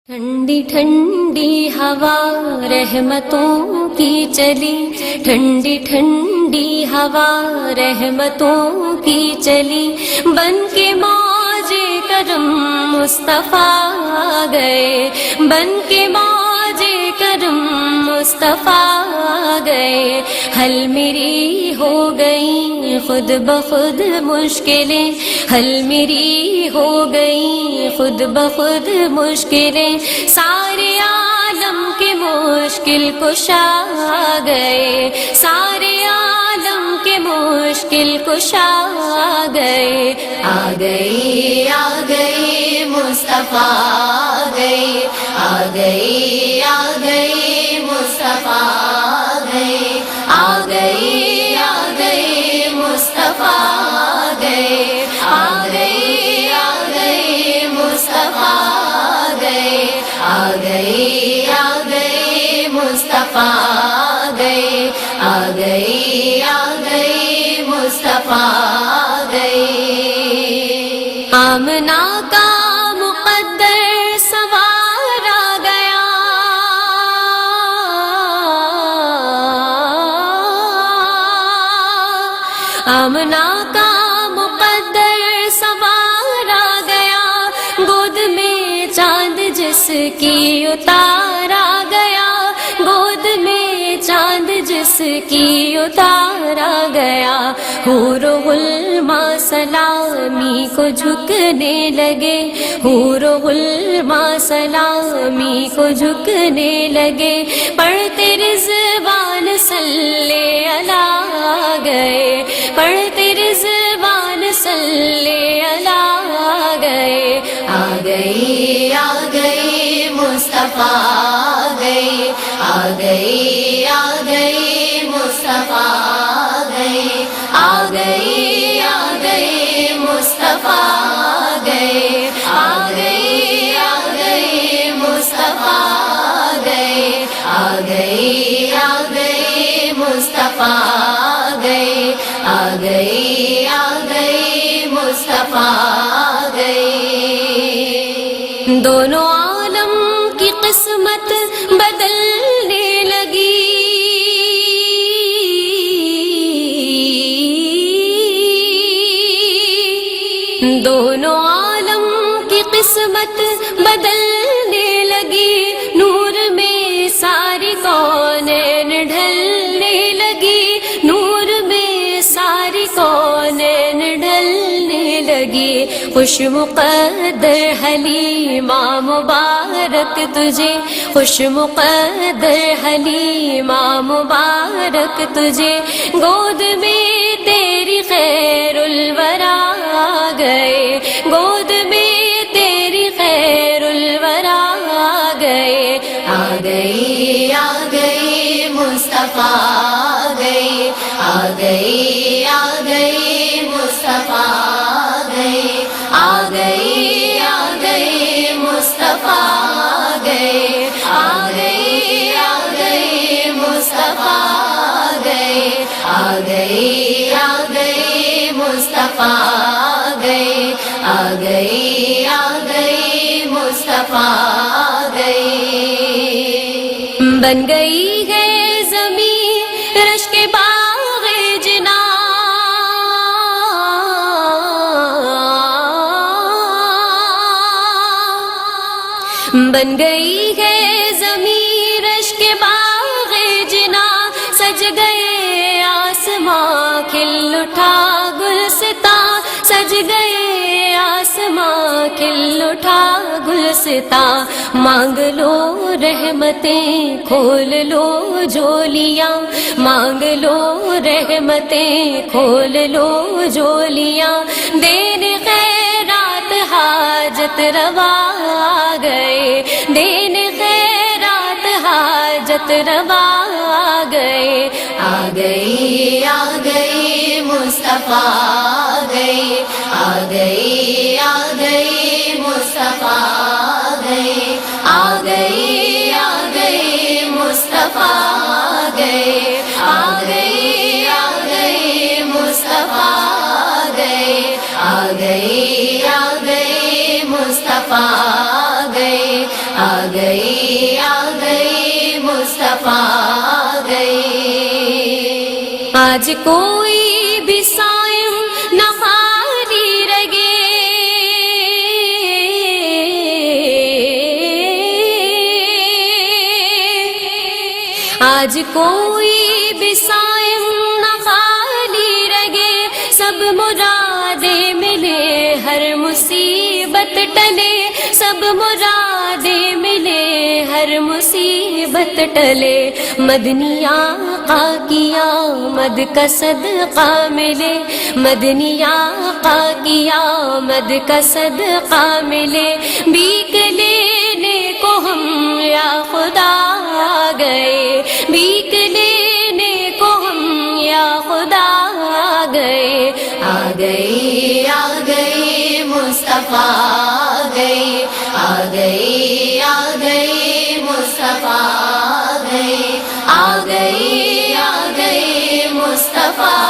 ٹھنڈی ٹھنڈی ہوا رحمتوں کی چلی، ٹھنڈی ٹھنڈی ہوا رحمتوں کی چلی، بن کے موج کرم مصطفیٰ آ گئے، بن کے موج کرم مصطفیٰ آ گئے، حل میری ہو گئی خود بخود مشکلیں، حل میری ہو گئی خود بخود مشکلیں، سارے عالم کے مشکل کشا آ گئے، سارے عالم کے مشکل کشا آ گئے، آ گئی آ گئی مصطفیٰ آ گئی، آ گئی آ گئی مصطفیٰ آ گئی، آ گئی آ گئی مصطفیٰ آ گئے، آ گئی آ گئی مصطفیٰ آ گئے، آ گئی آ گئی مصطفیٰ آ گئے، آ گئی آ گئی مصطفیٰ آ گئے، آمنہ کا مقدر سوار آ گیا، آمنہ کا مقدر سوار آ گیا، گود میں چاند جس کی اتار آ گیا، گود میں چاند جس کی اتار آ گیا، حور و غلماں سلامی کو جھکنے لگے، حور و غلماں سلامی کو جھکنے لگے، پڑھتے رضوان صلی اللہ آ گئے، پڑھتے رضوان صلی اللہ آ گئے، آ گئی آ گئی مصطفیٰ آ گئی، آ گئی آ گئی مصطفیٰ آ گئی، آ گئی آ گئی مصطفیٰ آ گئے، آ گئی آ گئی مصطفیٰ آ گئے، آ گئی آ گئی مصطفیٰ آ گئے، آ گئی آ گئی مصطفیٰ آ گئے، دونوں عالم کی قسمت بدلنے لگی، دونوں عالم کی قسمت بدلنے لگی، نور میں ساری کونین ڈھلنے لگی، نور میں ساری کونین ڈھلنے لگی، خوش مقدر حلیمہ مبارک تجھے، خوش مقدر حلیمہ مبارک تجھے، گود میں تیری خیر الورا آ گئے، گود میں تیری خیر الورا آ گئے، آ گئی آ گئی مصطفیٰ آ گئی، آ گئی آ گئی مصطفیٰ آ گئی، آ گئی آ گئی مصطفیٰ آ گئے، آ گئی آ گئی مصطفیٰ آ گئے، آ گئی آ گئی مصطفیٰ آ گئے، آ گئی آ گئی مصطفیٰ آ گئے، بن گئی ہے زمین رشک باغ جناں، بن گئی ہے زمین رشک باغ جناں، سج گئے آسماں کھل اٹھا گلستاں، سج گئے آسماں کھل اٹھا گلستاں، مانگ لو رحمتیں کھول لو جھولیاں، مانگ لو رحمتیں کھول لو جھولیاں، دین خیرات حاجت روا آ گئے، دین خیرات حاجت روا آ گئے، آ گئی آ گئی مصطفیٰ آ گئی، آ گئی آ گئی مصطفیٰ آ گئی، آ گئی آ گئی مصطفیٰ آ گئے، آ گئی آ گئی مصطفیٰ آ گئے، آ گئی آ گئی مصطفیٰ آ گئے، آ گئے مصطفیٰ آ گئے. آج کوئی بھی صائم نہ خالی رگے، آج کوئی بھی صائم نہ خالی رگے، سب مرادیں ملے ہر مصیبت ٹلے، سب مرادیں ملے ہر مصیبت ٹلے. مدنی آقا کی آمد کا صدقہ ملے، مدنی آقا کی آمد کا صدقہ ملے. بھیک لینے کو ہم یا خدا آ گئے، بھیک لینے کو ہم یا خدا آ گئے. آ گئے مصطفیٰ آ گئے، آ گئے مصطفیٰ آ گئے، آ گئے مصطفیٰ.